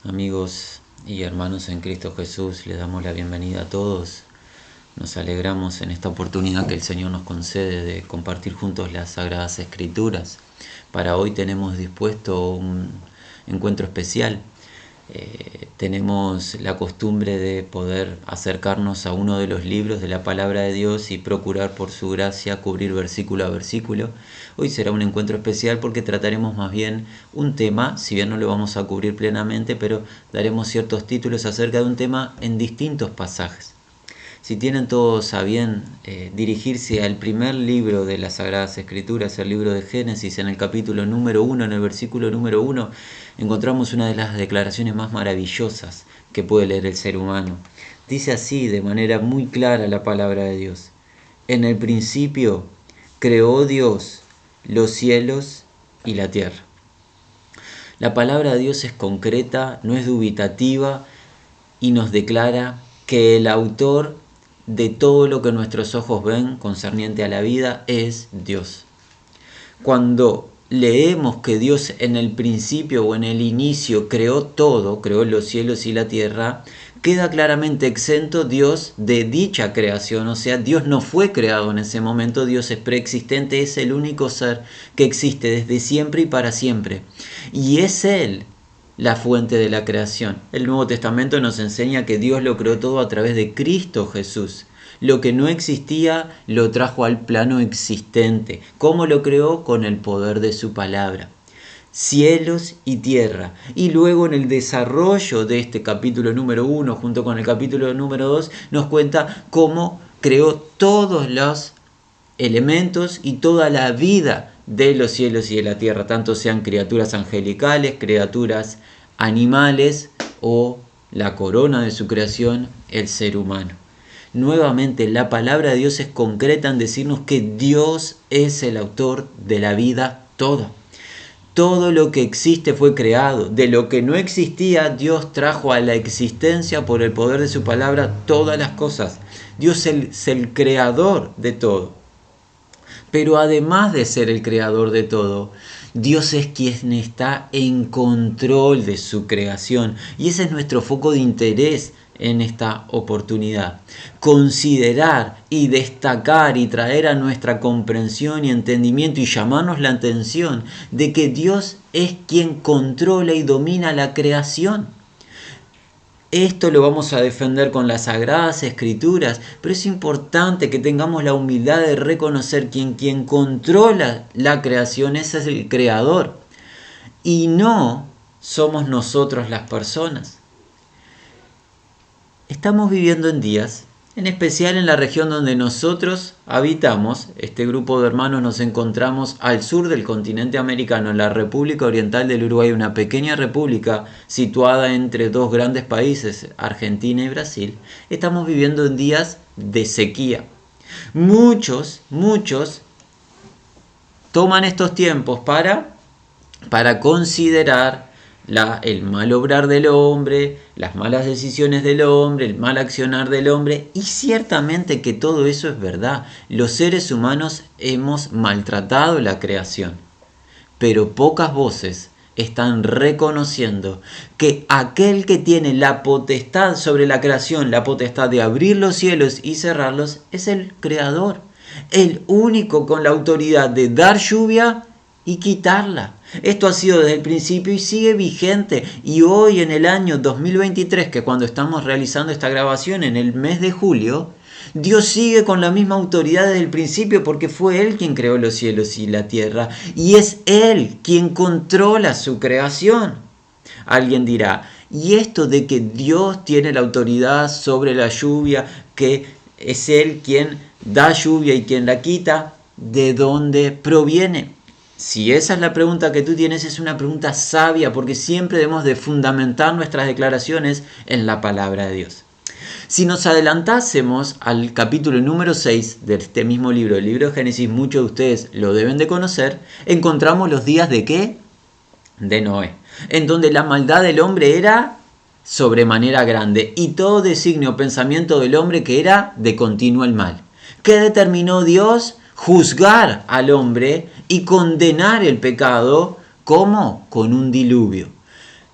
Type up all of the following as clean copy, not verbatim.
Amigos y hermanos en Cristo Jesús, les damos la bienvenida a todos. Nos alegramos en esta oportunidad que el Señor nos concede de compartir juntos las Sagradas Escrituras. Para hoy tenemos dispuesto un encuentro especial. Tenemos la costumbre de poder acercarnos a uno de los libros de la Palabra de Dios y procurar por su gracia cubrir versículo a versículo. Hoy será un encuentro especial porque trataremos más bien un tema, si bien no lo vamos a cubrir plenamente, pero daremos ciertos títulos acerca de un tema en distintos pasajes. Si tienen todos a bien dirigirse al primer libro de las Sagradas Escrituras, el libro de Génesis, en el capítulo número 1, en el versículo número 1, encontramos una de las declaraciones más maravillosas que puede leer el ser humano. Dice así, de manera muy clara, la palabra de Dios: en el principio creó Dios los cielos y la tierra. La palabra de Dios es concreta, no es dubitativa y nos declara que el autor de todo lo que nuestros ojos ven concerniente a la vida es Dios. Cuando leemos que Dios en el principio o en el inicio creó todo, creó los cielos y la tierra, queda claramente exento Dios de dicha creación. O sea, Dios no fue creado en ese momento, Dios es preexistente, es el único ser que existe desde siempre y para siempre. Y es Él la fuente de la creación. El Nuevo Testamento nos enseña que Dios lo creó todo a través de Cristo Jesús. Lo que no existía lo trajo al plano existente. ¿Cómo lo creó? Con el poder de su palabra. Cielos y tierra. Y luego en el desarrollo de este capítulo número 1, junto con el capítulo número 2, nos cuenta cómo creó todos los elementos y toda la vida de los cielos y de la tierra, tanto sean criaturas angelicales, criaturas animales o la corona de su creación, el ser humano. Nuevamente, la palabra de Dios es concreta en decirnos que Dios es el autor de la vida toda. Todo lo que existe fue creado. De lo que no existía, Dios trajo a la existencia por el poder de su palabra todas las cosas. Dios es el creador de todo. Pero además de ser el creador de todo, Dios es quien está en control de su creación. Y ese es nuestro foco de interés en esta oportunidad. Considerar y destacar y traer a nuestra comprensión y entendimiento y llamarnos la atención de que Dios es quien controla y domina la creación. Esto lo vamos a defender con las Sagradas Escrituras, pero es importante que tengamos la humildad de reconocer que quien controla la creación es el Creador y no somos nosotros las personas. Estamos viviendo en días, en especial en la región donde nosotros habitamos. Este grupo de hermanos nos encontramos al sur del continente americano, en la República Oriental del Uruguay, una pequeña república situada entre dos grandes países, Argentina y Brasil. Estamos viviendo en días de sequía. Muchos toman estos tiempos para considerar el mal obrar del hombre, las malas decisiones del hombre, el mal accionar del hombre, y ciertamente que todo eso es verdad. Los seres humanos hemos maltratado la creación, pero pocas voces están reconociendo que aquel que tiene la potestad sobre la creación, la potestad de abrir los cielos y cerrarlos, es el Creador, el único con la autoridad de dar lluvia y quitarla. Esto ha sido desde el principio y sigue vigente. Y hoy, en el año 2023, que cuando estamos realizando esta grabación en el mes de julio, Dios sigue con la misma autoridad desde el principio, porque fue Él quien creó los cielos y la tierra, y es Él quien controla su creación. Alguien dirá, ¿y esto de que Dios tiene la autoridad sobre la lluvia, que es Él quien da lluvia y quien la quita, de dónde proviene? Si esa es la pregunta que tú tienes, es una pregunta sabia, porque siempre debemos de fundamentar nuestras declaraciones en la palabra de Dios. Si nos adelantásemos al capítulo número 6 de este mismo libro, el libro de Génesis, muchos de ustedes lo deben de conocer, encontramos los días de ¿qué? De Noé, en donde la maldad del hombre era sobremanera grande y todo designio o pensamiento del hombre que era de continuo el mal. ¿Qué determinó Dios? Juzgar al hombre y condenar el pecado. ¿Cómo? Con un diluvio.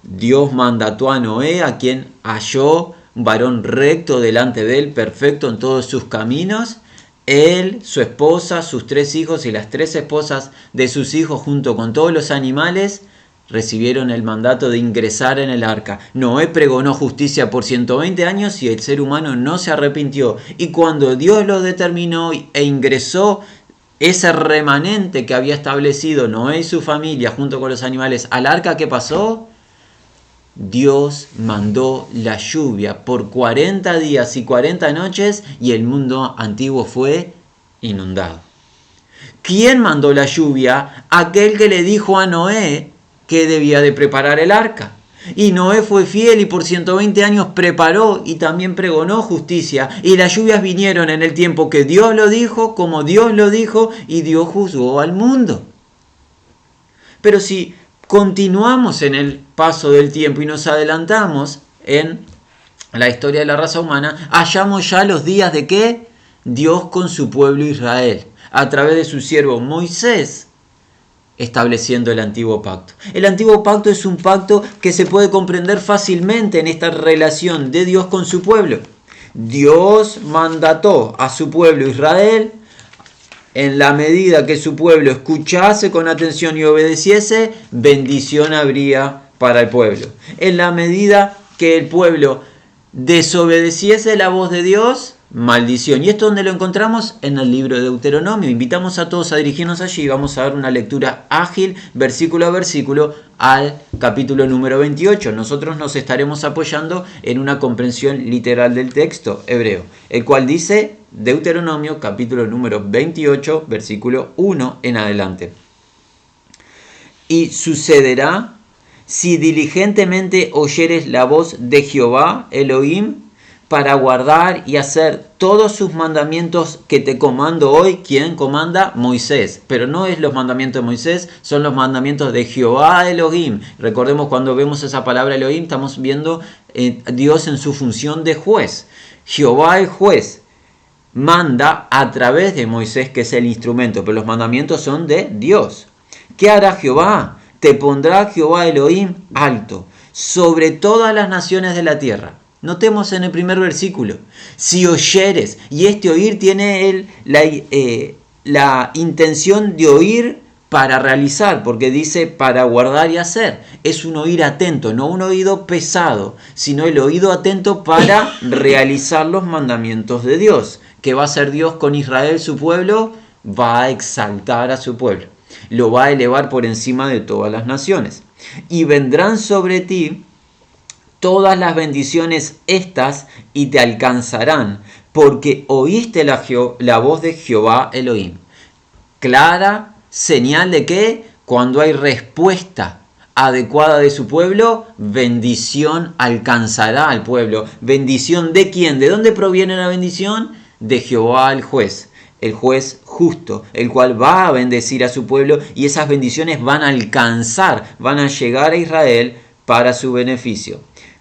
Dios mandató a Noé, a quien halló un varón recto delante de él, perfecto en todos sus caminos. Él, su esposa, sus 3 hijos y las 3 esposas de sus hijos junto con todos los animales recibieron el mandato de ingresar en el arca. Noé pregonó justicia por 120 años y el ser humano no se arrepintió. Y cuando Dios lo determinó e ingresó ese remanente que había establecido Noé y su familia junto con los animales al arca, ¿qué pasó? Dios mandó la lluvia por 40 días y 40 noches y el mundo antiguo fue inundado. ¿Quién mandó la lluvia? Aquel que le dijo a Noé que debía de preparar el arca. Y Noé fue fiel y por 120 años preparó y también pregonó justicia. Y las lluvias vinieron en el tiempo que Dios lo dijo, como Dios lo dijo, y Dios juzgó al mundo. Pero si continuamos en el paso del tiempo y nos adelantamos en la historia de la raza humana, hallamos ya los días de que Dios con su pueblo Israel, a través de su siervo Moisés, estableciendo el antiguo pacto. El antiguo pacto es un pacto que se puede comprender fácilmente en esta relación de Dios con su pueblo. Dios mandató a su pueblo Israel. En la medida que su pueblo escuchase con atención y obedeciese, bendición habría para el pueblo. En la medida que el pueblo desobedeciese la voz de Dios, maldición. Y esto donde lo encontramos en el libro de Deuteronomio. Invitamos a todos a dirigirnos allí y vamos a dar una lectura ágil, versículo a versículo, al capítulo número 28. Nosotros nos estaremos apoyando en una comprensión literal del texto hebreo, el cual dice Deuteronomio capítulo número 28, versículo 1 en adelante. Y sucederá, si diligentemente oyeres la voz de Jehová, Elohim, para guardar y hacer todos sus mandamientos que te comando hoy. ¿Quién comanda? Moisés. Pero no es los mandamientos de Moisés, son los mandamientos de Jehová Elohim. Recordemos, cuando vemos esa palabra Elohim, estamos viendo Dios en su función de juez. Jehová el juez manda a través de Moisés, que es el instrumento, pero los mandamientos son de Dios. ¿Qué hará Jehová? Te pondrá Jehová Elohim alto sobre todas las naciones de la tierra. Notemos en el primer versículo, si oyeres, y este oír tiene la intención de oír para realizar, porque dice para guardar y hacer. Es un oír atento, no un oído pesado, sino el oído atento para realizar los mandamientos de Dios. ¿Qué va a hacer Dios con Israel, su pueblo? Va a exaltar a su pueblo, lo va a elevar por encima de todas las naciones. Y vendrán sobre ti todas las bendiciones estas y te alcanzarán, porque oíste la voz de Jehová Elohim. Clara señal de que cuando hay respuesta adecuada de su pueblo, bendición alcanzará al pueblo. ¿Bendición de quién? ¿De dónde proviene la bendición? De Jehová el juez justo, el cual va a bendecir a su pueblo, y esas bendiciones van a alcanzar, van a llegar a Israel para su beneficio.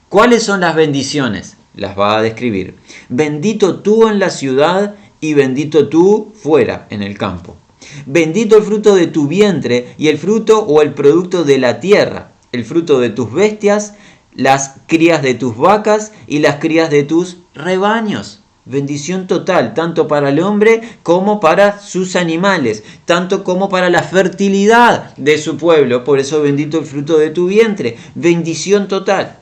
¿Cuáles son las bendiciones? Las va a describir. Bendito tú en la ciudad y bendito tú fuera, en el campo. Bendito el fruto de tu vientre y el fruto o el producto de la tierra, el fruto de tus bestias, las crías de tus vacas y las crías de tus rebaños. Bendición total, tanto para el hombre como para sus animales, tanto como para la fertilidad de su pueblo. Por eso bendito el fruto de tu vientre. Bendición total.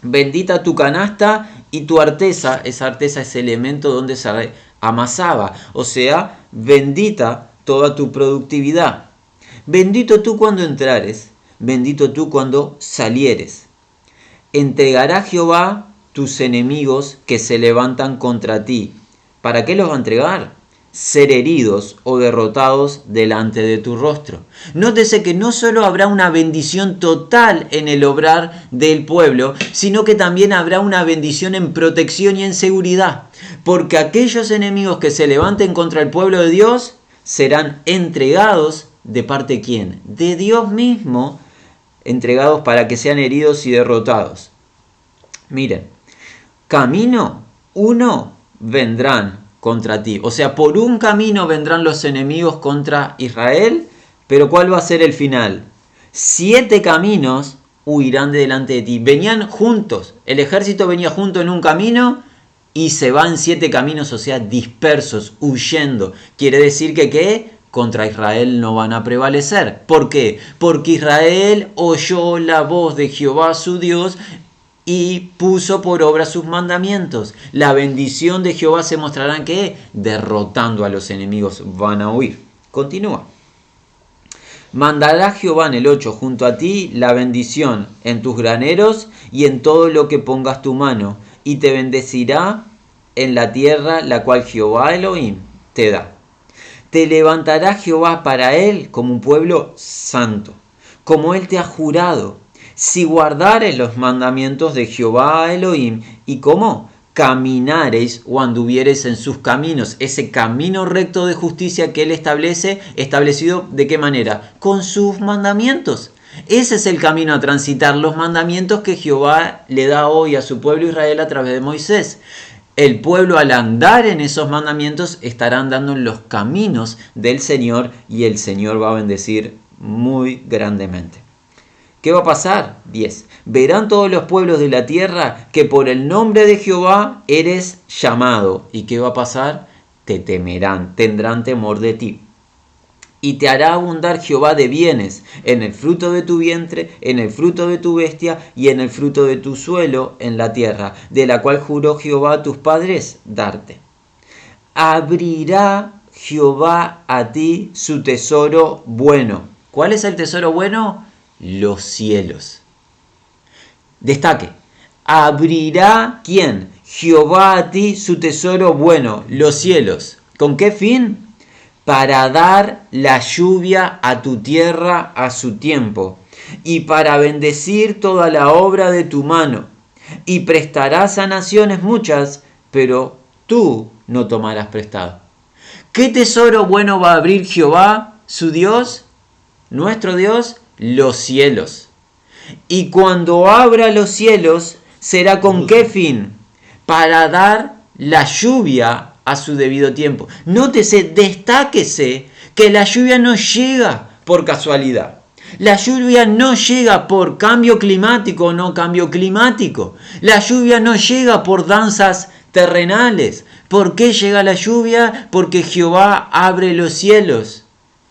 Bendita tu canasta y tu arteza. Esa arteza es el elemento donde se amasaba. O sea, bendita toda tu productividad. Bendito tú cuando entrares, bendito tú cuando salieres. Entregará Jehová tus enemigos que se levantan contra ti. ¿Para qué los va a entregar? Ser heridos o derrotados delante de tu rostro. Nótese que no solo habrá una bendición total en el obrar del pueblo, sino que también habrá una bendición en protección y en seguridad. Porque aquellos enemigos que se levanten contra el pueblo de Dios serán entregados ¿de parte de quién? De Dios mismo, entregados para que sean heridos y derrotados. Miren, camino uno vendrán contra ti. O sea, por un camino vendrán los enemigos contra Israel, pero ¿cuál va a ser el final? 7 caminos huirán de delante de ti. Venían juntos, el ejército venía junto en un camino y se van 7 caminos, o sea, dispersos, huyendo. Quiere decir que ¿qué? Contra Israel no van a prevalecer. ¿Por qué? Porque Israel oyó la voz de Jehová su Dios y puso por obra sus mandamientos. La bendición de Jehová se mostrará en ¿qué? Derrotando a los enemigos, van a huir. Continúa. Mandará Jehová en el 8 junto a ti la bendición en tus graneros y en todo lo que pongas tu mano, y te bendecirá en la tierra la cual Jehová Elohim te da. Te levantará Jehová para él como un pueblo santo, como él te ha jurado, si guardares los mandamientos de Jehová Elohim y cómo caminareis o anduviereis en sus caminos, ese camino recto de justicia que él establece, establecido ¿de qué manera? Con sus mandamientos. Ese es el camino a transitar, los mandamientos que Jehová le da hoy a su pueblo Israel a través de Moisés. El pueblo, al andar en esos mandamientos, estará andando en los caminos del Señor y el Señor va a bendecir muy grandemente. ¿Qué va a pasar? 10. Verán todos los pueblos de la tierra que por el nombre de Jehová eres llamado. ¿Y qué va a pasar? Te temerán, tendrán temor de ti. Y te hará abundar Jehová de bienes en el fruto de tu vientre, en el fruto de tu bestia y en el fruto de tu suelo en la tierra, de la cual juró Jehová a tus padres darte. Abrirá Jehová a ti su tesoro bueno. ¿Cuál es el tesoro bueno? Los cielos. Destaque. Abrirá ¿quién? Jehová a ti su tesoro bueno, los cielos. ¿Con qué fin? Para dar la lluvia a tu tierra a su tiempo, y para bendecir toda la obra de tu mano. Y prestarás a naciones muchas, pero tú no tomarás prestado. ¿Qué tesoro bueno va a abrir Jehová, su Dios, nuestro Dios? Los cielos. Y cuando abra los cielos, ¿será con qué fin? Para dar la lluvia a su debido tiempo. Nótese, destáquese que la lluvia no llega por casualidad. La lluvia no llega por cambio climático o no cambio climático. La lluvia no llega por danzas terrenales. ¿Por qué llega la lluvia? Porque Jehová abre los cielos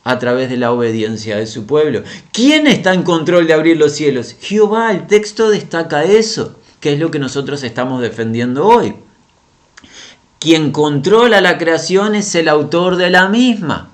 a través de la obediencia de su pueblo. ¿Quién está en control de abrir los cielos? Jehová. El texto destaca eso, que es lo que nosotros estamos defendiendo hoy. Quien controla la creación es el autor de la misma.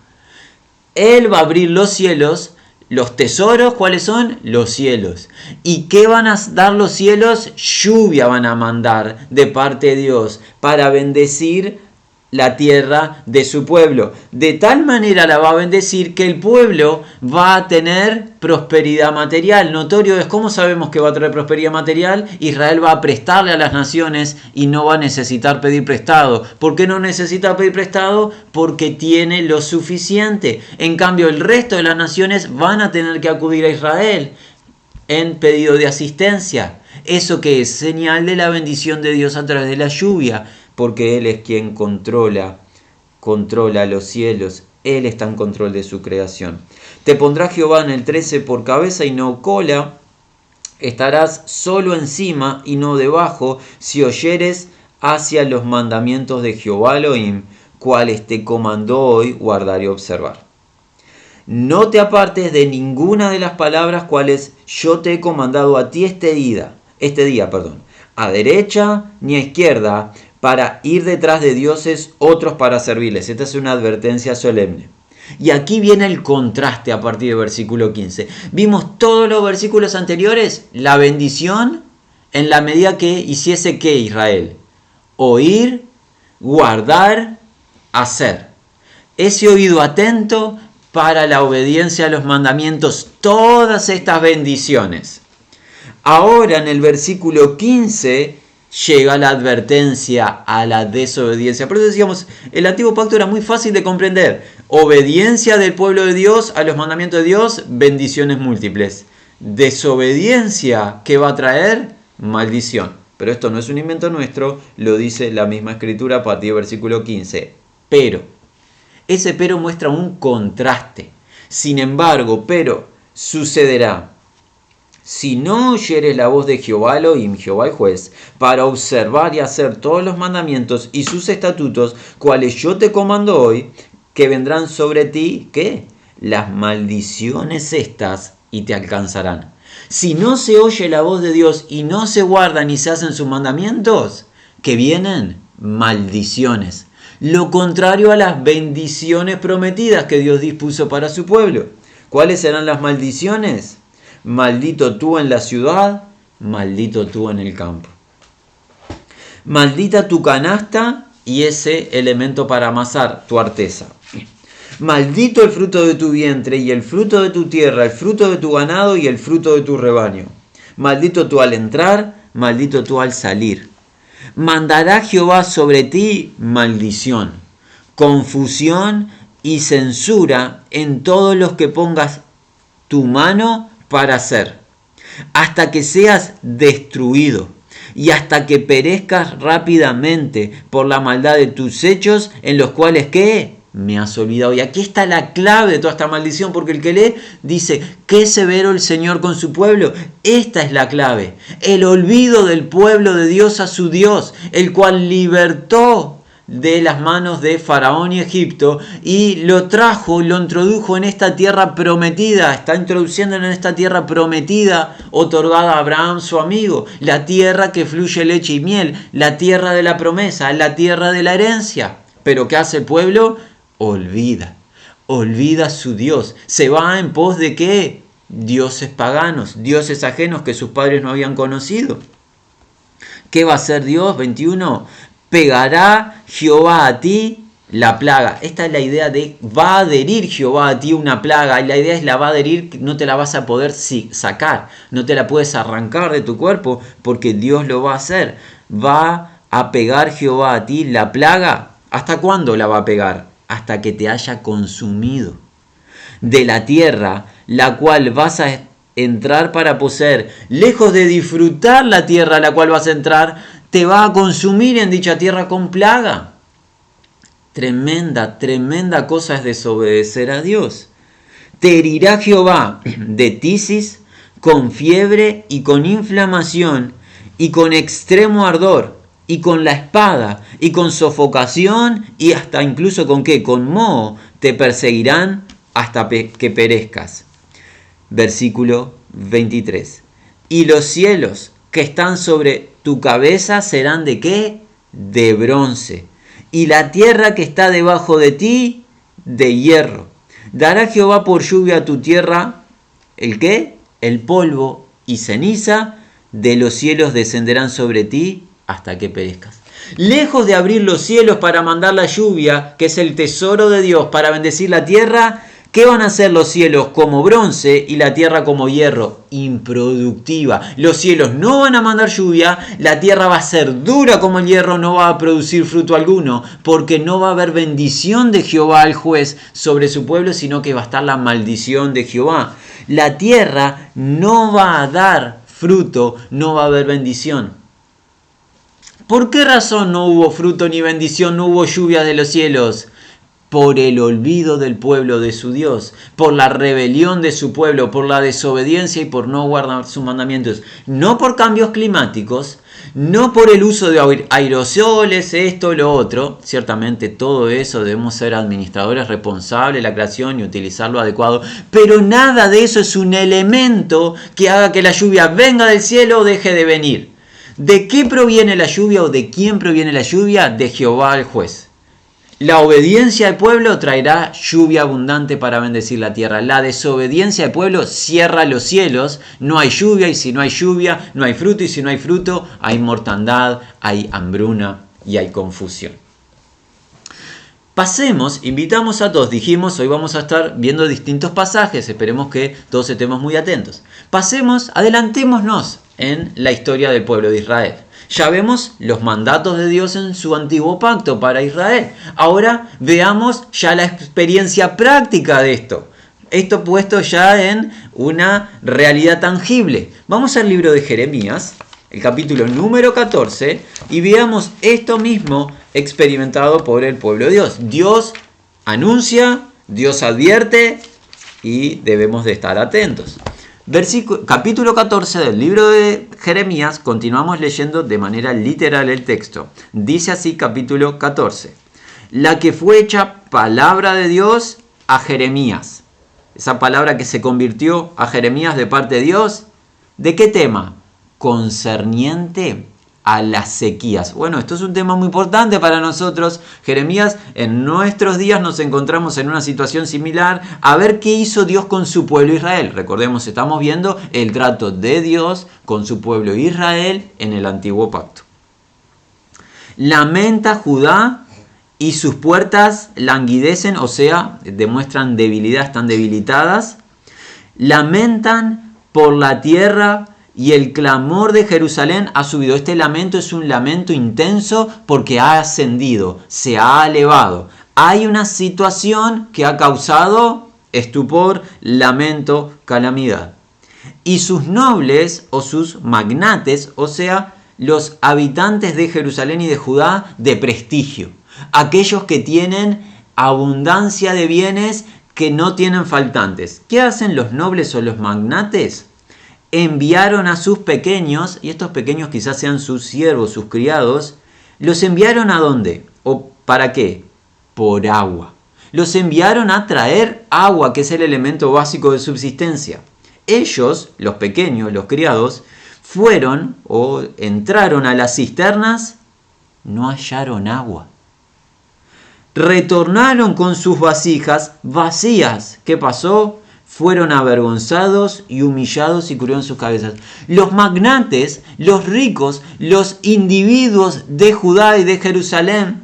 Él va a abrir los cielos. Los tesoros, ¿cuáles son? Los cielos. ¿Y qué van a dar los cielos? Lluvia van a mandar de parte de Dios para bendecir la tierra de su pueblo. De tal manera la va a bendecir que el pueblo va a tener prosperidad material. Notorio es cómo sabemos que va a tener prosperidad material. Israel va a prestarle a las naciones y no va a necesitar pedir prestado. ¿Por qué no necesita pedir prestado? Porque tiene lo suficiente. En cambio, el resto de las naciones van a tener que acudir a Israel en pedido de asistencia. ¿Eso qué es? Señal de la bendición de Dios a través de la lluvia. Porque Él es quien controla los cielos. Él está en control de su creación. Te pondrá Jehová en el 13 por cabeza y no cola. Estarás solo encima y no debajo, si oyeres hacia los mandamientos de Jehová Elohim, cuales te comandó hoy guardar y observar. No te apartes de ninguna de las palabras cuales yo te he comandado a ti este día, a derecha ni a izquierda, para ir detrás de dioses otros para servirles. Esta es una advertencia solemne. Y aquí viene el contraste a partir del versículo 15. Vimos todos los versículos anteriores, la bendición en la medida que hiciese que Israel. Oír, guardar, hacer. Ese oído atento para la obediencia a los mandamientos, todas estas bendiciones. Ahora en el versículo 15 llega la advertencia a la desobediencia. Por eso decíamos, el antiguo pacto era muy fácil de comprender. Obediencia del pueblo de Dios a los mandamientos de Dios, bendiciones múltiples. Desobediencia, ¿qué va a traer? Maldición. Pero esto no es un invento nuestro, lo dice la misma escritura a partir del versículo 15. Pero, ese pero muestra un contraste. Sin embargo, pero sucederá Si no oyeres la voz de Jehová Elohim, Jehová el juez, para observar y hacer todos los mandamientos y sus estatutos, cuales yo te comando hoy, que vendrán sobre ti, ¿qué? Las maldiciones estas y te alcanzarán. Si no se oye la voz de Dios y no se guardan y se hacen sus mandamientos, que vienen maldiciones. Lo contrario a las bendiciones prometidas que Dios dispuso para su pueblo. ¿Cuáles serán las maldiciones? Maldito tú en la ciudad, maldito tú en el campo. Maldita tu canasta y ese elemento para amasar, tu arteza. Maldito el fruto de tu vientre y el fruto de tu tierra, el fruto de tu ganado y el fruto de tu rebaño. Maldito tú al entrar, maldito tú al salir. Mandará Jehová sobre ti maldición, confusión y censura en todos los que pongas tu mano para hacer, hasta que seas destruido y hasta que perezcas rápidamente por la maldad de tus hechos en los cuales, ¿qué? Me has olvidado. Y aquí está la clave de toda esta maldición, porque el que lee dice, qué severo el Señor con su pueblo. Esta es la clave, el olvido del pueblo de Dios a su Dios, el cual libertó de las manos de Faraón y Egipto y lo trajo, lo introdujo en esta tierra prometida, está introduciéndolo en esta tierra prometida otorgada a Abraham su amigo, la tierra que fluye leche y miel, la tierra de la promesa, la tierra de la herencia. Pero ¿qué hace el pueblo? Olvida a su Dios, se va en pos de ¿qué? Dioses paganos, dioses ajenos que sus padres no habían conocido. ¿Qué va a hacer Dios? 21. Pegará Jehová a ti la plaga. Esta es la idea de va a adherir Jehová a ti una plaga. Y la idea es la va a adherir, no te la vas a poder sacar, no te la puedes arrancar de tu cuerpo porque Dios lo va a hacer. Va a pegar Jehová a ti la plaga. ¿Hasta cuándo la va a pegar? Hasta que te haya consumido. De la tierra, la cual vas a entrar para poseer, lejos de disfrutar la tierra a la cual vas a entrar, te va a consumir en dicha tierra con plaga. Tremenda, tremenda cosa es desobedecer a Dios. Te herirá Jehová de tisis, con fiebre y con inflamación y con extremo ardor y con la espada y con sofocación y hasta incluso con ¿qué? Con moho te perseguirán hasta que perezcas. Versículo 23. Y los cielos que están sobre tu cabeza serán ¿de qué? De bronce. Y la tierra que está debajo de ti, de hierro. Dará Jehová por lluvia a tu tierra, ¿el qué? El polvo y ceniza, de los cielos descenderán sobre ti hasta que perezcas. Lejos de abrir los cielos para mandar la lluvia, que es el tesoro de Dios para bendecir la tierra, ¿qué van a hacer los cielos? Como bronce y la tierra como hierro, improductiva. Los cielos no van a mandar lluvia, la tierra va a ser dura como el hierro, no va a producir fruto alguno, porque no va a haber bendición de Jehová el juez sobre su pueblo, sino que va a estar la maldición de Jehová. La tierra no va a dar fruto, no va a haber bendición. ¿Por qué razón no hubo fruto ni bendición, no hubo lluvia de los cielos? Por el olvido del pueblo de su Dios, por la rebelión de su pueblo, por la desobediencia y por no guardar sus mandamientos. No por cambios climáticos, no por el uso de aerosoles, esto, lo otro. Ciertamente todo eso debemos ser administradores responsables de la creación y utilizarlo adecuado. Pero nada de eso es un elemento que haga que la lluvia venga del cielo o deje de venir. ¿De qué proviene la lluvia o de quién proviene la lluvia? De Jehová el juez. La obediencia del pueblo traerá lluvia abundante para bendecir la tierra. La desobediencia del pueblo cierra los cielos. No hay lluvia y si no hay lluvia, no hay fruto y si no hay fruto, hay mortandad, hay hambruna y hay confusión. Pasemos, invitamos a todos, dijimos, hoy vamos a estar viendo distintos pasajes, esperemos que todos estemos muy atentos. Pasemos, adelantémonos en la historia del pueblo de Israel. Ya vemos los mandatos de Dios en su antiguo pacto para Israel. Ahora veamos ya la experiencia práctica de esto. Esto puesto ya en una realidad tangible. Vamos al libro de Jeremías, el capítulo número 14, y veamos esto mismo experimentado por el pueblo de Dios. Dios anuncia, Dios advierte y debemos de estar atentos. Capítulo 14 del libro de Jeremías, continuamos leyendo de manera literal el texto. Dice así capítulo 14. La que fue hecha palabra de Dios a Jeremías. Esa palabra que se convirtió a Jeremías de parte de Dios. ¿De qué tema? Concerniente a las sequías. Bueno, esto es un tema muy importante para nosotros. Jeremías, en nuestros días nos encontramos en una situación similar. A ver qué hizo Dios con su pueblo Israel. Recordemos, estamos viendo el trato de Dios con su pueblo Israel en el antiguo pacto. Lamenta Judá y sus puertas languidecen, o sea, demuestran debilidad, están debilitadas. Lamentan por la tierra y el clamor de Jerusalén ha subido. Este lamento es un lamento intenso porque ha ascendido, se ha elevado. Hay una situación que ha causado estupor, lamento, calamidad. Y sus nobles o sus magnates, o sea, los habitantes de Jerusalén y de Judá de prestigio. Aquellos que tienen abundancia de bienes que no tienen faltantes. ¿Qué hacen los nobles o los magnates? Enviaron a sus pequeños, y estos pequeños quizás sean sus siervos, sus criados, los enviaron ¿a dónde? ¿O para qué? Por agua. Los enviaron a traer agua, que es el elemento básico de subsistencia. Ellos, los pequeños, los criados, fueron o entraron a las cisternas, no hallaron agua. Retornaron con sus vasijas vacías. ¿Qué pasó? Fueron avergonzados y humillados y cubrieron sus cabezas. Los magnates, los ricos, los individuos de Judá y de Jerusalén,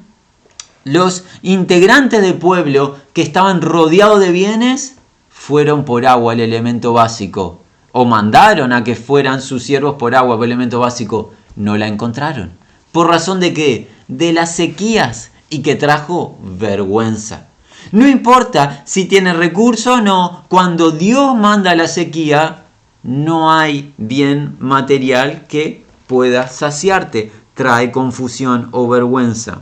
los integrantes del pueblo que estaban rodeados de bienes, fueron por agua, el elemento básico. O mandaron a que fueran sus siervos por agua, el elemento básico. No la encontraron. ¿Por razón de qué? De las sequías, y que trajo vergüenza. No importa si tiene recursos o no, cuando Dios manda la sequía, no hay bien material que pueda saciarte. Trae confusión o vergüenza.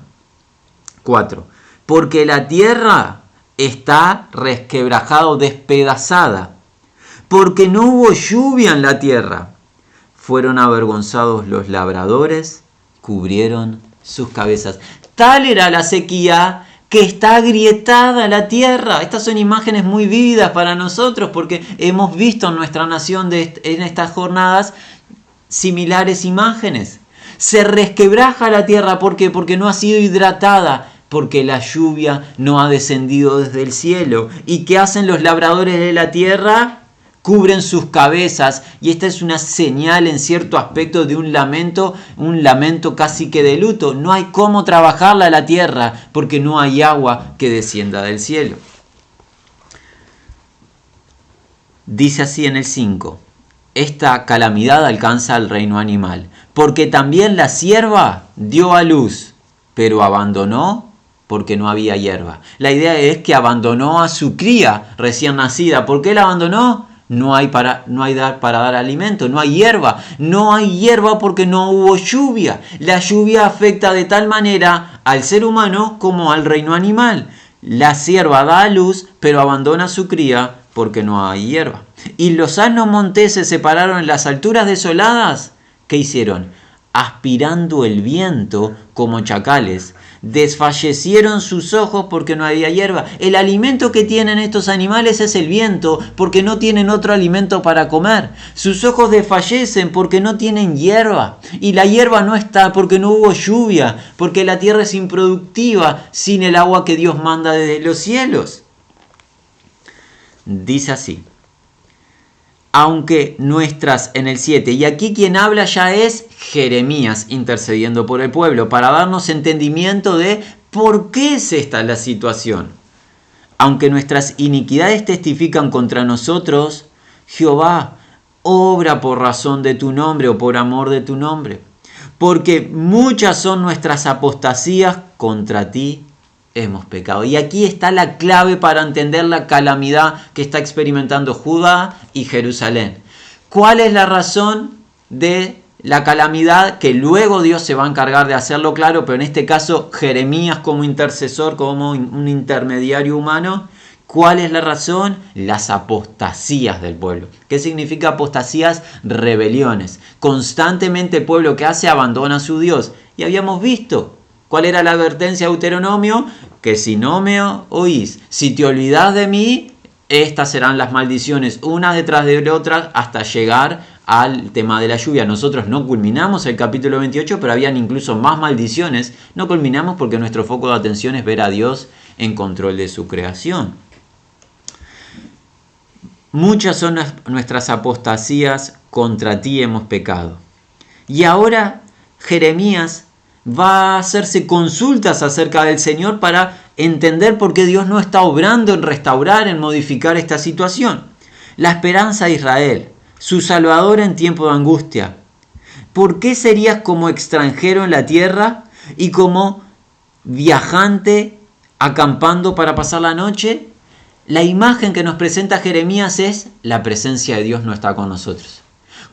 4. Porque la tierra está resquebrajada o despedazada. Porque no hubo lluvia en la tierra. Fueron avergonzados los labradores, cubrieron sus cabezas. Tal era la sequía que está agrietada la tierra. Estas son imágenes muy vívidas para nosotros porque hemos visto en nuestra nación en estas jornadas similares imágenes. Se resquebraja la tierra, ¿por qué? Porque no ha sido hidratada, porque la lluvia no ha descendido desde el cielo. ¿Y qué hacen los labradores de la tierra? Cubren sus cabezas, y esta es una señal en cierto aspecto de un lamento casi que de luto. No hay cómo trabajarla la tierra porque no hay agua que descienda del cielo. Dice así en el 5, esta calamidad alcanza al reino animal, porque también la sierva dio a luz, pero abandonó porque no había hierba. La idea es que abandonó a su cría recién nacida. ¿Por qué la abandonó? No hay para dar alimento, no hay hierba. No hay hierba porque no hubo lluvia. La lluvia afecta de tal manera al ser humano como al reino animal. La sierva da a luz, pero abandona a su cría porque no hay hierba. Y los asnos monteses se pararon en las alturas desoladas. ¿Qué hicieron? Aspirando el viento como chacales. Desfallecieron sus ojos porque no había hierba. El alimento que tienen estos animales es el viento porque no tienen otro alimento para comer. Sus ojos desfallecen porque no tienen hierba. Y la hierba no está porque no hubo lluvia, porque la tierra es improductiva sin el agua que Dios manda desde los cielos. Dice así. Aunque nuestras, en el 7, y aquí quien habla ya es Jeremías intercediendo por el pueblo para darnos entendimiento de por qué es esta la situación. Aunque nuestras iniquidades testifican contra nosotros, Jehová obra por razón de tu nombre o por amor de tu nombre, porque muchas son nuestras apostasías, contra ti hemos pecado. Y aquí está la clave para entender la calamidad que está experimentando Judá y Jerusalén. ¿Cuál es la razón de la calamidad? Que luego Dios se va a encargar de hacerlo claro, pero en este caso Jeremías como intercesor, como un intermediario humano. ¿Cuál es la razón? Las apostasías del pueblo. ¿Qué significa apostasías? Rebeliones. Constantemente el pueblo que hace abandona a su Dios. Y habíamos visto cuál era la advertencia de Deuteronomio, que si no me oís, si te olvidás de mí, estas serán las maldiciones, unas detrás de otras, hasta llegar al tema de la lluvia. Nosotros no culminamos el capítulo 28, pero habían incluso más maldiciones. No culminamos porque nuestro foco de atención es ver a Dios en control de su creación. Muchas son nuestras apostasías, contra ti hemos pecado. Y ahora Jeremías va a hacerse consultas acerca del Señor para entender por qué Dios no está obrando en restaurar, en modificar esta situación. La esperanza de Israel, su Salvador en tiempo de angustia. ¿Por qué serías como extranjero en la tierra y como viajante acampando para pasar la noche? La imagen que nos presenta Jeremías es: la presencia de Dios no está con nosotros.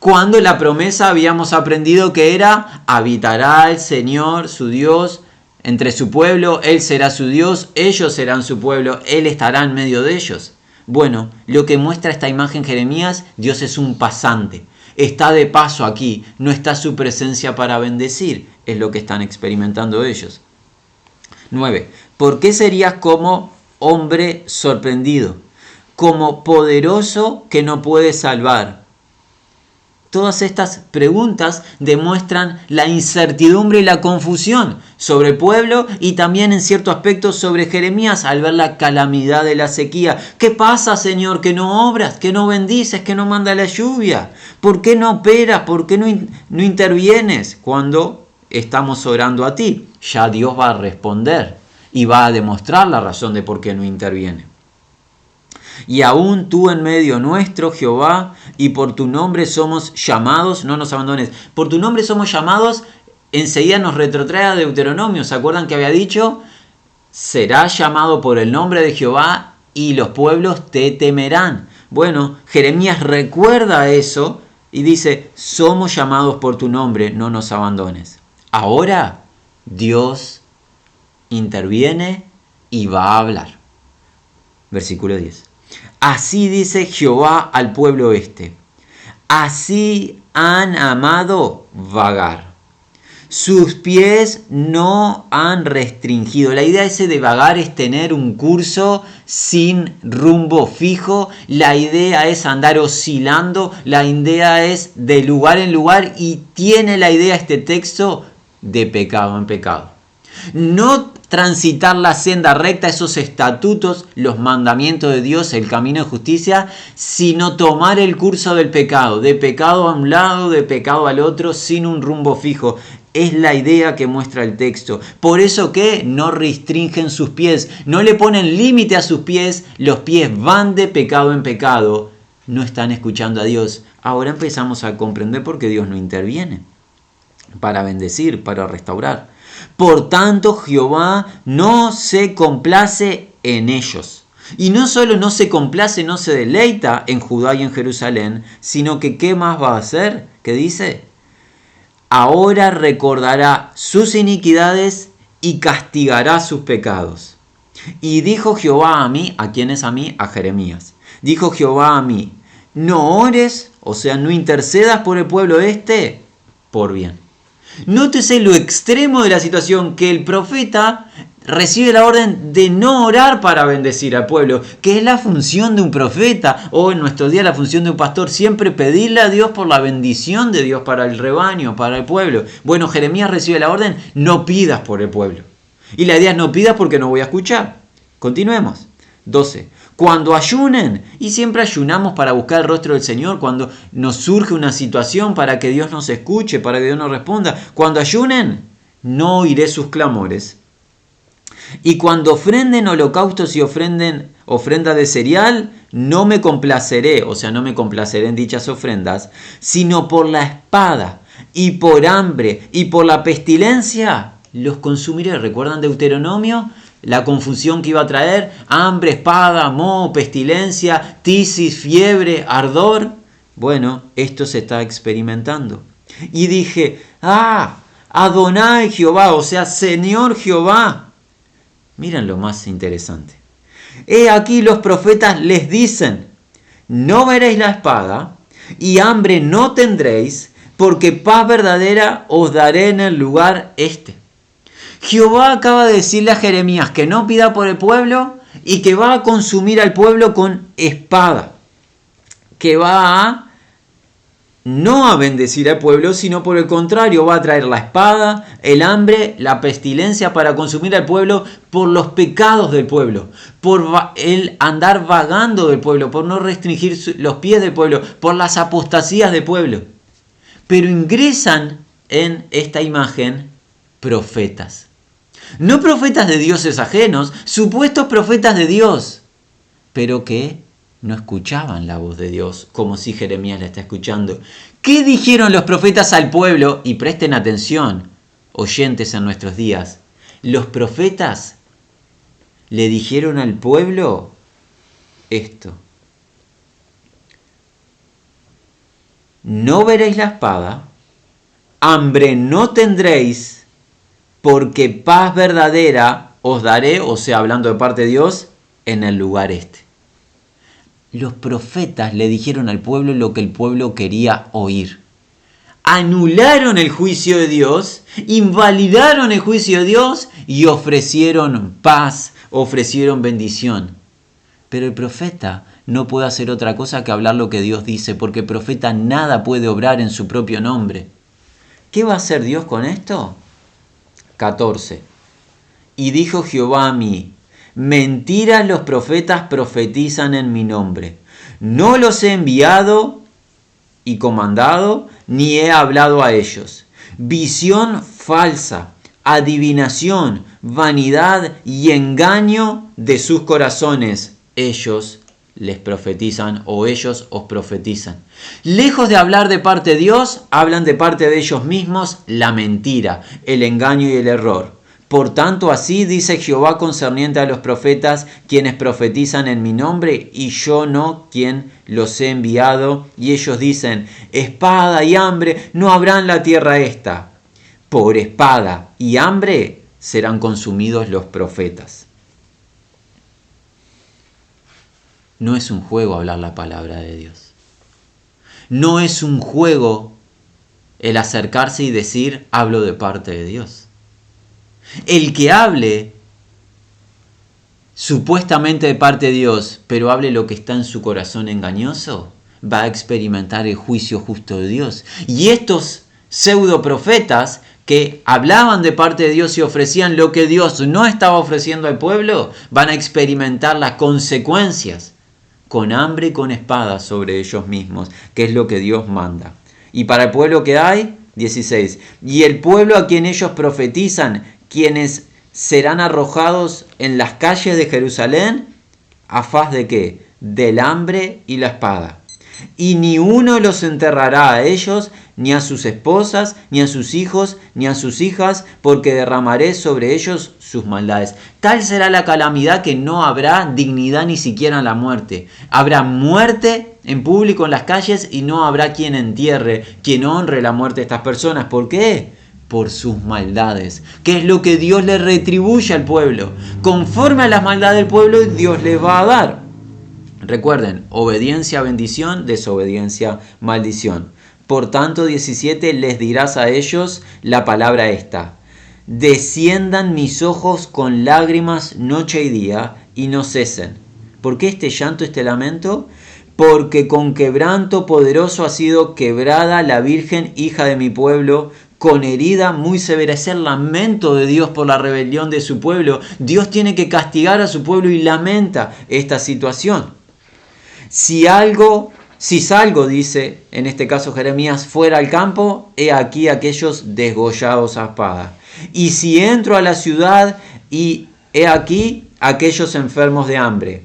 Cuando la promesa habíamos aprendido que era: habitará el Señor, su Dios, entre su pueblo, Él será su Dios, ellos serán su pueblo, Él estará en medio de ellos. Bueno, lo que muestra esta imagen Jeremías: Dios es un pasante, está de paso aquí, no está su presencia para bendecir, es lo que están experimentando ellos. 9. ¿Por qué serías como hombre sorprendido, como poderoso que no puede salvar? Todas estas preguntas demuestran la incertidumbre y la confusión sobre el pueblo y también en cierto aspecto sobre Jeremías al ver la calamidad de la sequía. ¿Qué pasa, Señor, que no obras, que no bendices, que no manda la lluvia? ¿Por qué no operas? ¿Por qué no intervienes cuando estamos orando a ti? Ya Dios va a responder y va a demostrar la razón de por qué no interviene. Y aún tú en medio nuestro, Jehová, y por tu nombre somos llamados, no nos abandones. Por tu nombre somos llamados, enseguida nos retrotrae a Deuteronomio. ¿Se acuerdan que había dicho? Será llamado por el nombre de Jehová y los pueblos te temerán. Bueno, Jeremías recuerda eso y dice: somos llamados por tu nombre, no nos abandones. Ahora Dios interviene y va a hablar. Versículo 10. Así dice Jehová al pueblo este: así han amado vagar, sus pies no han restringido. La idea ese de vagar es tener un curso sin rumbo fijo. La idea es andar oscilando. La idea es de lugar en lugar. Y tiene la idea este texto de pecado en pecado. No transitar la senda recta, esos estatutos, los mandamientos de Dios, el camino de justicia, sino tomar el curso del pecado, de pecado a un lado, de pecado al otro, sin un rumbo fijo. Es la idea que muestra el texto. Por eso que no restringen sus pies, no le ponen límite a sus pies, los pies van de pecado en pecado, no están escuchando a Dios. Ahora empezamos a comprender por qué Dios no interviene, para bendecir, para restaurar. Por tanto, Jehová no se complace en ellos. Y no solo no se complace, no se deleita en Judá y en Jerusalén, sino que ¿qué más va a hacer? ¿Qué dice? Ahora recordará sus iniquidades y castigará sus pecados. Y dijo Jehová a mí, ¿a quién es a mí? A Jeremías. Dijo Jehová a mí: no ores, o sea, no intercedas por el pueblo este, por bien. Nótese lo extremo de la situación, que el profeta recibe la orden de no orar para bendecir al pueblo, que es la función de un profeta, o en nuestro día la función de un pastor, siempre pedirle a Dios por la bendición de Dios para el rebaño, para el pueblo. Bueno, Jeremías recibe la orden: no pidas por el pueblo. Y la idea es: no pidas porque no voy a escuchar. Continuemos. 12. Cuando ayunen, y siempre ayunamos para buscar el rostro del Señor, cuando nos surge una situación para que Dios nos escuche, para que Dios nos responda. Cuando ayunen, no oiré sus clamores. Y cuando ofrenden holocaustos y ofrenda de cereal, no me complaceré, o sea, no me complaceré en dichas ofrendas, sino por la espada, y por hambre, y por la pestilencia, los consumiré. ¿Recuerdan Deuteronomio? La confusión que iba a traer: hambre, espada, moho, pestilencia, tisis, fiebre, ardor. Bueno, esto se está experimentando. Y dije: Adonai Jehová, o sea, Señor Jehová. Miren lo más interesante. He aquí los profetas les dicen, no veréis la espada, y hambre no tendréis, porque paz verdadera os daré en el lugar este. Jehová acaba de decirle a Jeremías que no pida por el pueblo y que va a consumir al pueblo con espada. Que va no a bendecir al pueblo, sino por el contrario, va a traer la espada, el hambre, la pestilencia para consumir al pueblo por los pecados del pueblo, por el andar vagando del pueblo, por no restringir los pies del pueblo, por las apostasías del pueblo. Pero ingresan en esta imagen profetas. No profetas de dioses ajenos, supuestos profetas de Dios, pero que no escuchaban la voz de Dios, como si Jeremías la está escuchando. ¿Qué dijeron los profetas al pueblo? Y presten atención, oyentes en nuestros días. Los profetas le dijeron al pueblo esto. No veréis la espada, hambre no tendréis, porque paz verdadera os daré, o sea, hablando de parte de Dios, en el lugar este. Los profetas le dijeron al pueblo lo que el pueblo quería oír. Anularon el juicio de Dios, invalidaron el juicio de Dios y ofrecieron paz, ofrecieron bendición. Pero el profeta no puede hacer otra cosa que hablar lo que Dios dice, porque el profeta nada puede obrar en su propio nombre. ¿Qué va a hacer Dios con esto? 14. Y dijo Jehová a mí, mentiras los profetas profetizan en mi nombre. No los he enviado y comandado, ni he hablado a ellos. Visión falsa, adivinación, vanidad y engaño de sus corazones. Ellos les profetizan o ellos os profetizan. Lejos de hablar de parte de Dios, hablan de parte de ellos mismos la mentira, el engaño y el error. Por tanto, así dice Jehová concerniente a los profetas, quienes profetizan en mi nombre, y yo no, quien los he enviado. Y ellos dicen, espada y hambre no habrá en la tierra esta. Por espada y hambre serán consumidos los profetas. No es un juego hablar la palabra de Dios. No es un juego el acercarse y decir, hablo de parte de Dios. El que hable supuestamente de parte de Dios, pero hable lo que está en su corazón engañoso, va a experimentar el juicio justo de Dios. Y estos pseudo profetas que hablaban de parte de Dios y ofrecían lo que Dios no estaba ofreciendo al pueblo, van a experimentar las consecuencias con hambre y con espada sobre ellos mismos, que es lo que Dios manda. Y para el pueblo que hay, 16, y el pueblo a quien ellos profetizan, quienes serán arrojados en las calles de Jerusalén, ¿a faz de qué? Del hambre y la espada. Y ni uno los enterrará a ellos, ni a sus esposas, ni a sus hijos, ni a sus hijas, porque derramaré sobre ellos sus maldades. Tal será la calamidad que no habrá dignidad ni siquiera en la muerte. Habrá muerte en público en las calles y no habrá quien entierre, quien honre la muerte de estas personas. ¿Por qué? Por sus maldades, que es lo que Dios le retribuye al pueblo. Conforme a las maldades del pueblo, Dios les va a dar. Recuerden, obediencia, bendición, desobediencia, maldición. Por tanto, 17, les dirás a ellos la palabra esta. Desciendan mis ojos con lágrimas noche y día y no cesen. ¿Por qué este llanto, este lamento? Porque con quebranto poderoso ha sido quebrada la Virgen, hija de mi pueblo, con herida muy severa. Es el lamento de Dios por la rebelión de su pueblo. Dios tiene que castigar a su pueblo y lamenta esta situación. Si salgo, dice en este caso Jeremías, fuera al campo, he aquí aquellos desgollados a espada. Y si entro a la ciudad, y he aquí aquellos enfermos de hambre.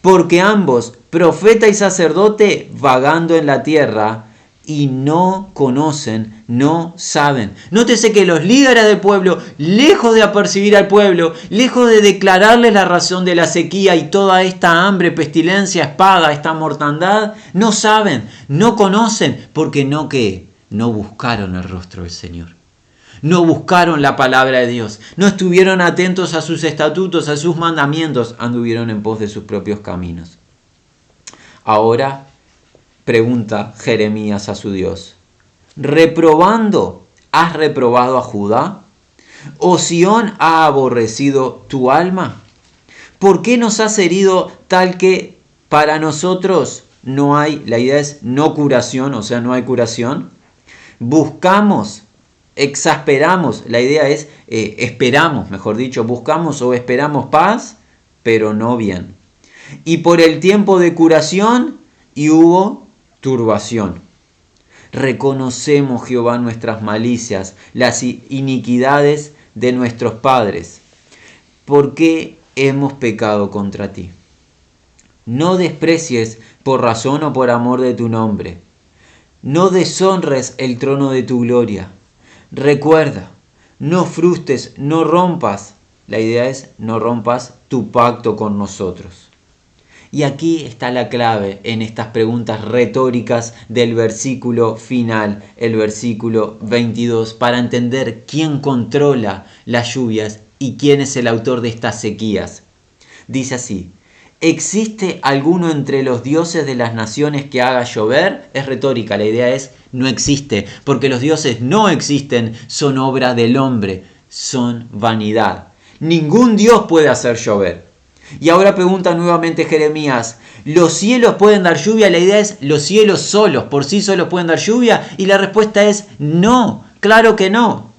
Porque ambos, profeta y sacerdote, vagando en la tierra, y no conocen, no saben. Nótese que los líderes del pueblo, lejos de apercibir al pueblo, lejos de declararles la razón de la sequía y toda esta hambre, pestilencia, espada, esta mortandad, no saben, no conocen, porque no buscaron el rostro del Señor. No buscaron la palabra de Dios. No estuvieron atentos a sus estatutos, a sus mandamientos. Anduvieron en pos de sus propios caminos. Ahora pregunta Jeremías a su Dios: ¿reprobando has reprobado a Judá? ¿O Sión ha aborrecido tu alma? ¿Por qué nos has herido tal que para nosotros no hay? La idea es no curación, o sea, no hay curación. Buscamos, exasperamos, la idea es esperamos, mejor dicho, buscamos o esperamos paz, pero no bien. Y por el tiempo de curación y hubo turbación. Reconocemos, Jehová, nuestras malicias, las iniquidades de nuestros padres, porque hemos pecado contra ti. No desprecies por razón o por amor de tu nombre. No deshonres el trono de tu gloria. Recuerda, no frustres, no rompas. La idea es no rompas tu pacto con nosotros. Y aquí está la clave en estas preguntas retóricas del versículo final, el versículo 22, para entender quién controla las lluvias y quién es el autor de estas sequías. Dice así: ¿existe alguno entre los dioses de las naciones que haga llover? Es retórica, la idea es no existe, porque los dioses no existen, son obra del hombre, son vanidad. Ningún dios puede hacer llover. Y ahora pregunta nuevamente Jeremías: ¿los cielos pueden dar lluvia? La idea es, ¿los cielos solos, por sí solos pueden dar lluvia? Y la respuesta es no, claro que no.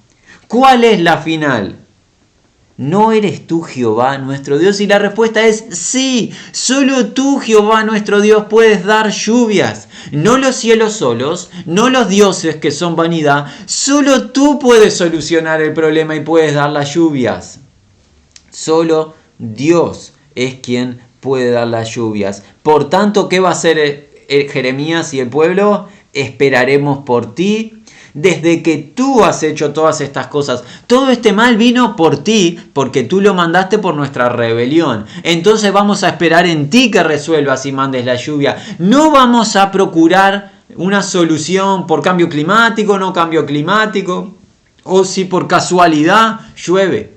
¿Cuál es la final? ¿No eres tú, Jehová, nuestro Dios? Y la respuesta es sí, solo tú, Jehová, nuestro Dios, puedes dar lluvias. No los cielos solos, no los dioses que son vanidad, solo tú puedes solucionar el problema y puedes dar las lluvias. Solo Dios es quien puede dar las lluvias. Por tanto, ¿qué va a hacer Jeremías y el pueblo? Esperaremos por ti. Desde que tú has hecho todas estas cosas, todo este mal vino por ti, porque tú lo mandaste por nuestra rebelión. Entonces vamos a esperar en ti que resuelvas y mandes la lluvia. No vamos a procurar una solución por cambio climático, no cambio climático, o si por casualidad llueve.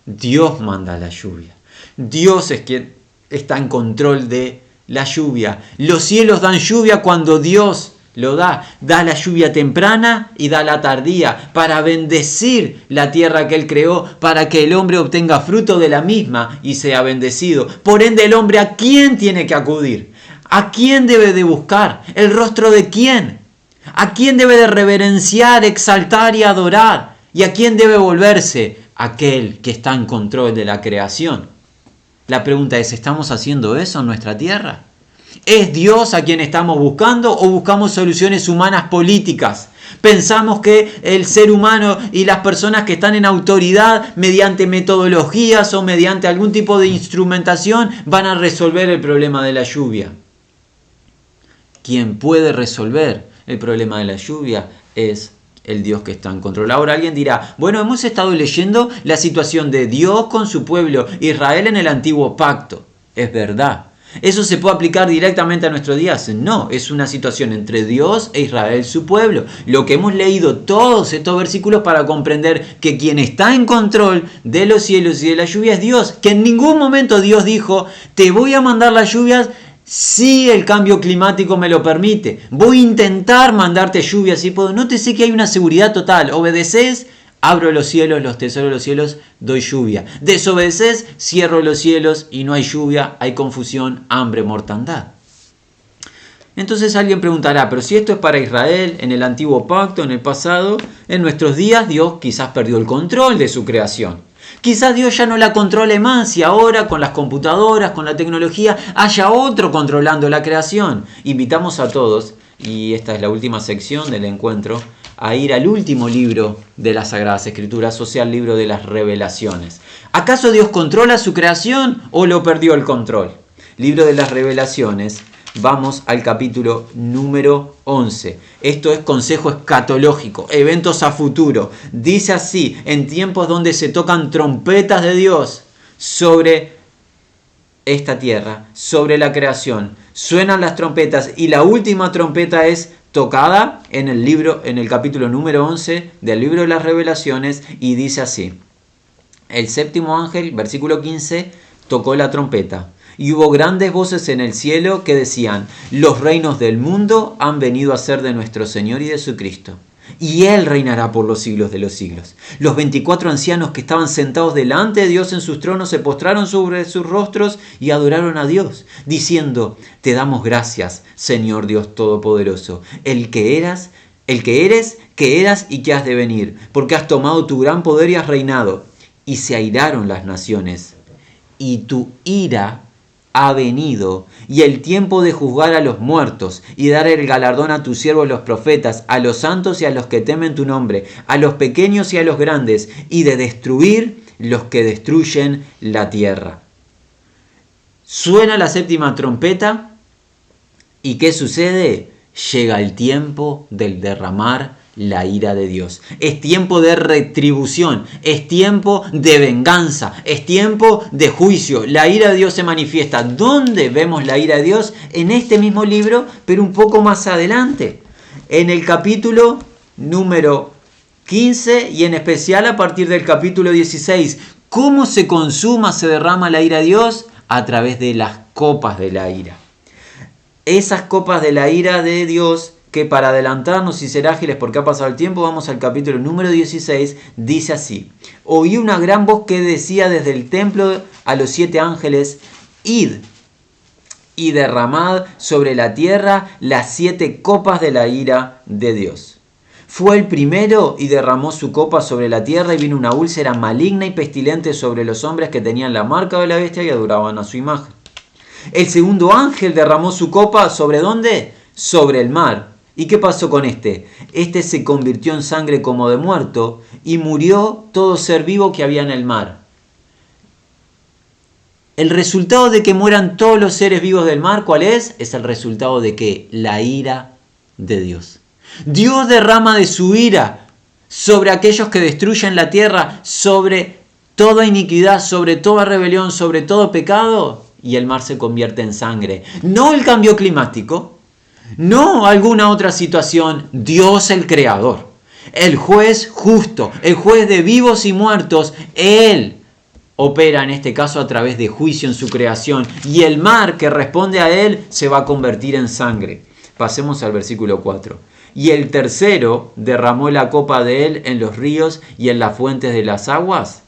Dios manda la lluvia. Dios es quien está en control de la lluvia. Los cielos dan lluvia cuando Dios lo da. Da la lluvia temprana y da la tardía para bendecir la tierra que Él creó, para que el hombre obtenga fruto de la misma y sea bendecido. Por ende, el hombre, ¿a quién tiene que acudir? ¿A quién debe de buscar? ¿El rostro de quién? ¿A quién debe de reverenciar, exaltar y adorar? ¿Y a quién debe volverse? Aquel que está en control de la creación. La pregunta es, ¿estamos haciendo eso en nuestra tierra? ¿Es Dios a quien estamos buscando o buscamos soluciones humanas políticas? Pensamos que el ser humano y las personas que están en autoridad, mediante metodologías o mediante algún tipo de instrumentación, van a resolver el problema de la lluvia. Quien puede resolver el problema de la lluvia es el Dios que está en control. Ahora alguien dirá, bueno, hemos estado leyendo la situación de Dios con su pueblo, Israel en el antiguo pacto. Es verdad. ¿Eso se puede aplicar directamente a nuestros días? No, es una situación entre Dios e Israel, su pueblo. Lo que hemos leído todos estos versículos para comprender que quien está en control de los cielos y de la lluvia es Dios. Que en ningún momento Dios dijo, te voy a mandar las lluvias si el cambio climático me lo permite. Voy a intentar mandarte lluvias si puedo. Nótese que hay una seguridad total. Obedeces, abro los cielos, los tesoros de los cielos, doy lluvia. Desobedeces, cierro los cielos y no hay lluvia, hay confusión, hambre, mortandad. Entonces alguien preguntará, pero si esto es para Israel, en el antiguo pacto, en el pasado, en nuestros días Dios quizás perdió el control de su creación. Quizás Dios ya no la controle más y ahora con las computadoras, con la tecnología, haya otro controlando la creación. Invitamos a todos, y esta es la última sección del encuentro, a ir al último libro de las Sagradas Escrituras, o sea, el libro de las Revelaciones. ¿Acaso Dios controla su creación o lo perdió el control? Libro de las Revelaciones. Vamos al capítulo número 11. Esto es consejo escatológico, eventos a futuro. Dice así, en tiempos donde se tocan trompetas de Dios sobre esta tierra, sobre la creación. Suenan las trompetas y la última trompeta es tocada en el capítulo número 11 del libro de las Revelaciones, y dice así: el séptimo ángel, versículo 15, tocó la trompeta. Y hubo grandes voces en el cielo que decían: los reinos del mundo han venido a ser de nuestro Señor y de su Cristo, y Él reinará por los siglos de los siglos. Los 24 ancianos que estaban sentados delante de Dios en sus tronos se postraron sobre sus rostros y adoraron a Dios, diciendo: te damos gracias, Señor Dios Todopoderoso, el que eres, que eras y que has de venir, porque has tomado tu gran poder y has reinado. Y se airaron las naciones, y tu ira ha venido, y el tiempo de juzgar a los muertos, y dar el galardón a tus siervos los profetas, a los santos y a los que temen tu nombre, a los pequeños y a los grandes, y de destruir los que destruyen la tierra. Suena la séptima trompeta, ¿y qué sucede? Llega el tiempo del derramar la ira de Dios. Es tiempo de retribución, es tiempo de venganza, es tiempo de juicio. La ira de Dios se manifiesta. ¿Dónde vemos la ira de Dios? En este mismo libro, pero un poco más adelante. En el capítulo número 15 y en especial a partir del capítulo 16. ¿Cómo se consuma, se derrama la ira de Dios? A través de las copas de la ira. Esas copas de la ira de Dios, que para adelantarnos y ser ágiles porque ha pasado el tiempo, vamos al capítulo número 16, dice así: oí una gran voz que decía desde el templo a los 7 ángeles: id y derramad sobre la tierra las 7 copas de la ira de Dios. Fue el primero y derramó su copa sobre la tierra, y vino una úlcera maligna y pestilente sobre los hombres que tenían la marca de la bestia y adoraban a su imagen. El segundo ángel derramó su copa ¿sobre dónde? Sobre el mar. ¿Y qué pasó con este? Este se convirtió en sangre como de muerto, y murió todo ser vivo que había en el mar. El resultado de que mueran todos los seres vivos del mar, ¿cuál es? Es el resultado de que la ira de Dios. Dios derrama de su ira sobre aquellos que destruyen la tierra, sobre toda iniquidad, sobre toda rebelión, sobre todo pecado, y el mar se convierte en sangre. No el cambio climático, no alguna otra situación. Dios el creador, el juez justo, el juez de vivos y muertos, Él opera en este caso a través de juicio en su creación, y el mar que responde a Él se va a convertir en sangre. Pasemos al versículo 4. Y el tercero derramó la copa de Él en los ríos y en las fuentes de las aguas,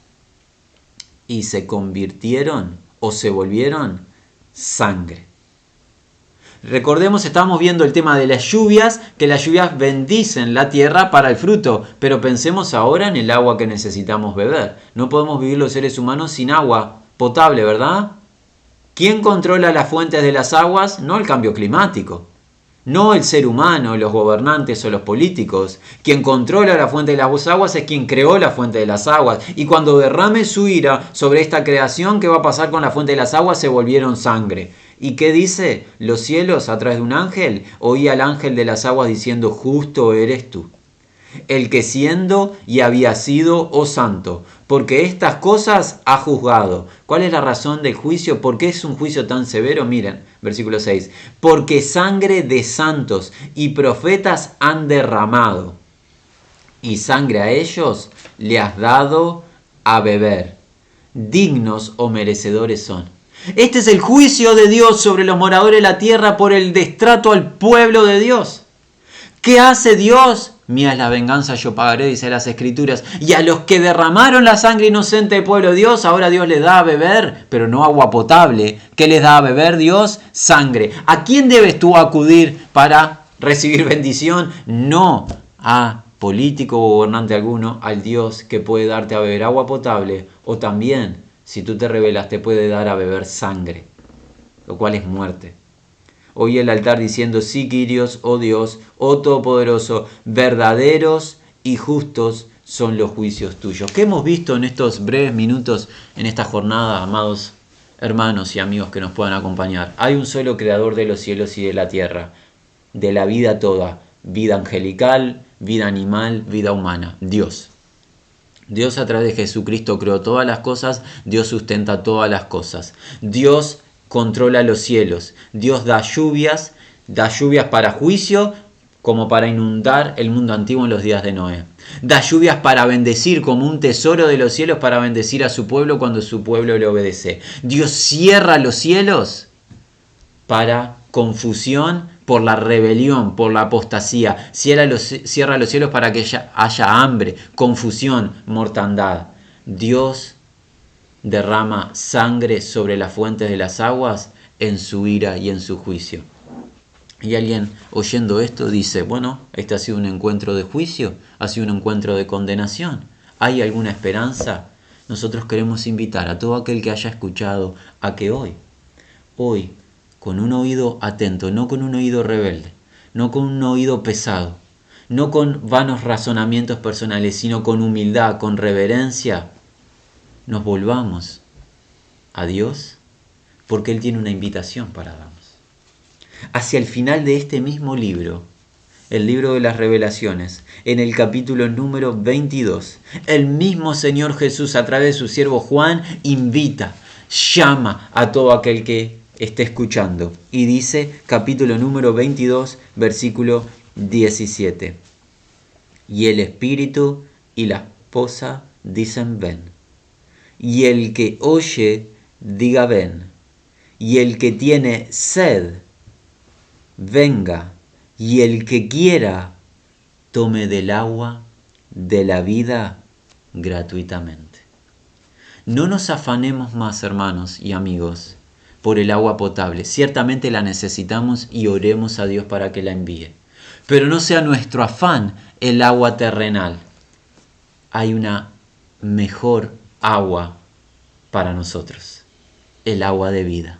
y se convirtieron o se volvieron sangre. Recordemos, estamos viendo el tema de las lluvias, que las lluvias bendicen la tierra para el fruto, pero pensemos ahora en el agua que necesitamos beber. No podemos vivir los seres humanos sin agua potable, ¿verdad? ¿Quién controla las fuentes de las aguas? No el cambio climático, no el ser humano, los gobernantes o los políticos. Quien controla la fuente de las aguas es quien creó la fuente de las aguas. Y cuando derrame su ira sobre esta creación, ¿qué va a pasar con la fuente de las aguas? Se volvieron sangre. ¿Y qué dice? Los cielos, a través de un ángel, oí al ángel de las aguas diciendo: justo eres tú, el que siendo y había sido, oh santo, porque estas cosas ha juzgado. ¿Cuál es la razón del juicio? ¿Por qué es un juicio tan severo? Miren, versículo 6. Porque sangre de santos y profetas han derramado, y sangre a ellos le has dado a beber. Dignos o merecedores son. Este es el juicio de Dios sobre los moradores de la tierra por el destrato al pueblo de Dios. ¿Qué hace Dios? Mía es la venganza, yo pagaré, dice las Escrituras. Y a los que derramaron la sangre inocente del pueblo de Dios, ahora Dios les da a beber, pero no agua potable. ¿Qué les da a beber Dios? Sangre. ¿A quién debes tú acudir para recibir bendición? No a político o gobernante alguno, al Dios que puede darte a beber agua potable, o también, si tú te rebelas, te puede dar a beber sangre, lo cual es muerte. Oí el altar diciendo: sí, Kyrios, oh Dios, oh Todopoderoso, verdaderos y justos son los juicios tuyos. ¿Qué hemos visto en estos breves minutos en esta jornada, amados hermanos y amigos que nos puedan acompañar? Hay un solo creador de los cielos y de la tierra, de la vida toda, vida angelical, vida animal, vida humana, Dios. Dios a través de Jesucristo creó todas las cosas, Dios sustenta todas las cosas. Dios controla los cielos. Dios da lluvias para juicio, como para inundar el mundo antiguo en los días de Noé. Da lluvias para bendecir, como un tesoro de los cielos para bendecir a su pueblo cuando su pueblo le obedece. Dios cierra los cielos para confusión por la rebelión, por la apostasía. Cierra los cielos para que haya hambre, confusión, mortandad. Dios derrama sangre sobre las fuentes de las aguas en su ira y en su juicio. Y alguien oyendo esto dice, bueno, este ha sido un encuentro de juicio, ha sido un encuentro de condenación. ¿Hay alguna esperanza? Nosotros queremos invitar a todo aquel que haya escuchado a que hoy, con un oído atento, no con un oído rebelde, no con un oído pesado, no con vanos razonamientos personales, sino con humildad, con reverencia, nos volvamos a Dios, porque Él tiene una invitación para darnos. Hacia el final de este mismo libro, el libro de las Revelaciones, en el capítulo número 22, el mismo Señor Jesús, a través de su siervo Juan, invita, llama a todo aquel que esté escuchando. Y dice, capítulo número 22, versículo 17. Y el Espíritu y la esposa dicen ven. Y el que oye, diga ven. Y el que tiene sed, venga. Y el que quiera, tome del agua de la vida gratuitamente. No nos afanemos más, hermanos y amigos, por el agua potable. Ciertamente la necesitamos y oremos a Dios para que la envíe. Pero no sea nuestro afán el agua terrenal. Hay una mejor agua para nosotros, el agua de vida.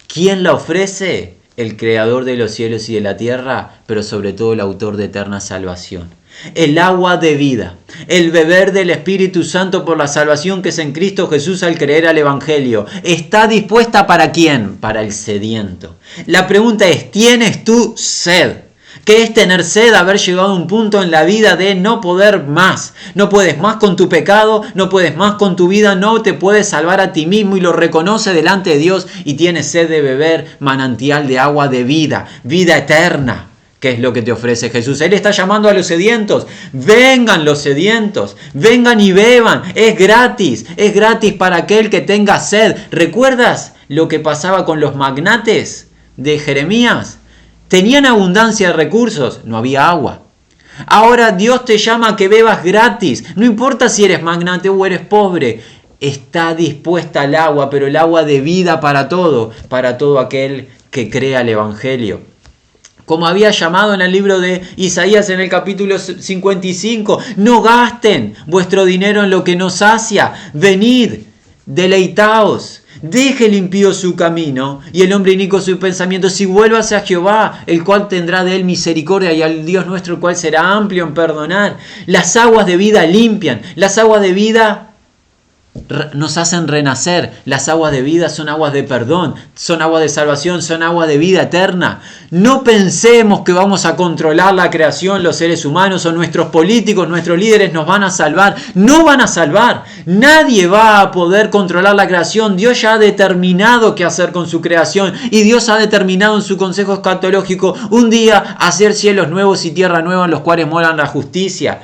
¿Quién la ofrece? El creador de los cielos y de la tierra, pero sobre todo el autor de eterna salvación. El agua de vida, el beber del Espíritu Santo por la salvación que es en Cristo Jesús al creer al Evangelio. ¿Está dispuesta para quién? Para el sediento. La pregunta es, ¿tienes tú sed? ¿Qué es tener sed? Haber llegado a un punto en la vida de no poder más. No puedes más con tu pecado, no puedes más con tu vida, no te puedes salvar a ti mismo y lo reconoce delante de Dios y tienes sed de beber manantial de agua de vida, vida eterna. ¿Qué es lo que te ofrece Jesús? Él está llamando a los sedientos. Vengan los sedientos, vengan y beban. Es gratis para aquel que tenga sed. ¿Recuerdas lo que pasaba con los magnates de Jeremías? Tenían abundancia de recursos, no había agua. Ahora Dios te llama a que bebas gratis. No importa si eres magnate o eres pobre. Está dispuesta el agua, pero el agua de vida para todo aquel que crea el Evangelio. Como había llamado en el libro de Isaías en el capítulo 55, no gasten vuestro dinero en lo que no sacia. Venid, deleitaos. Deje el impío su camino y el hombre inicuo su pensamiento. Si vuélvase a Jehová, el cual tendrá de él misericordia, y al Dios nuestro, el cual será amplio en perdonar. Las aguas de vida limpian. Las aguas de vida nos hacen renacer. Las aguas de vida son aguas de perdón, son aguas de salvación, son aguas de vida eterna. No pensemos que vamos a controlar la creación, los seres humanos o nuestros políticos, nuestros líderes nos van a salvar. No van a salvar. Nadie va a poder controlar la creación. Dios ya ha determinado qué hacer con su creación y Dios ha determinado en su consejo escatológico un día hacer cielos nuevos y tierra nueva en los cuales moran la justicia.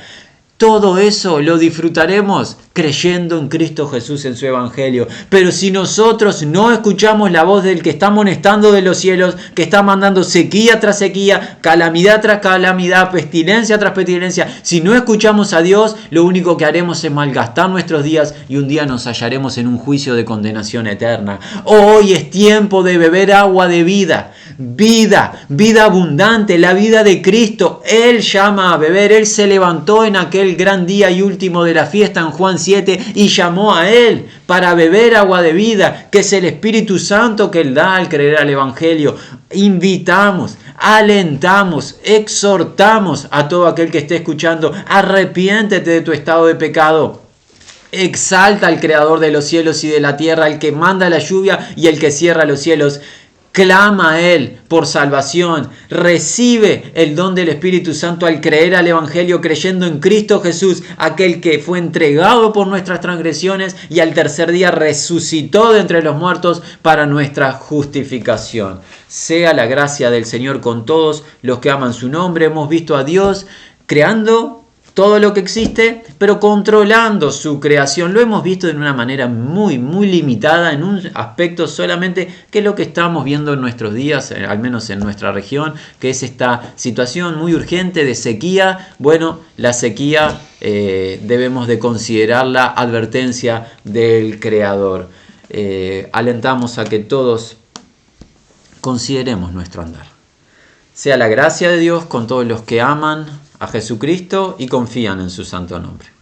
Todo eso lo disfrutaremos creyendo en Cristo Jesús, en su Evangelio. Pero si nosotros no escuchamos la voz del que está amonestando de los cielos, que está mandando sequía tras sequía, calamidad tras calamidad, pestilencia tras pestilencia, si no escuchamos a Dios, lo único que haremos es malgastar nuestros días y un día nos hallaremos en un juicio de condenación eterna. Hoy es tiempo de beber agua de vida. Vida abundante, la vida de Cristo. Él llama a beber. Él se levantó en aquel gran día y último de la fiesta en Juan 7 y llamó a Él para beber agua de vida, que es el Espíritu Santo que Él da al creer al Evangelio. Invitamos, alentamos, exhortamos a todo aquel que esté escuchando: arrepiéntete de tu estado de pecado. Exalta al Creador de los cielos y de la tierra, el que manda la lluvia y el que cierra los cielos. clama a Él por salvación, recibe el don del Espíritu Santo al creer al Evangelio, creyendo en Cristo Jesús, aquel que fue entregado por nuestras transgresiones y al tercer día resucitó de entre los muertos para nuestra justificación. Sea la gracia del Señor con todos los que aman su nombre. Hemos visto a Dios creando todo lo que existe, pero controlando su creación. Lo hemos visto de una manera muy limitada, en un aspecto solamente, que es lo que estamos viendo en nuestros días, al menos en nuestra región, que es esta situación muy urgente de sequía. Bueno, la sequía debemos de considerarla advertencia del Creador. Alentamos a que todos consideremos nuestro andar. Sea la gracia de Dios con todos los que aman a Jesucristo y confían en su santo nombre.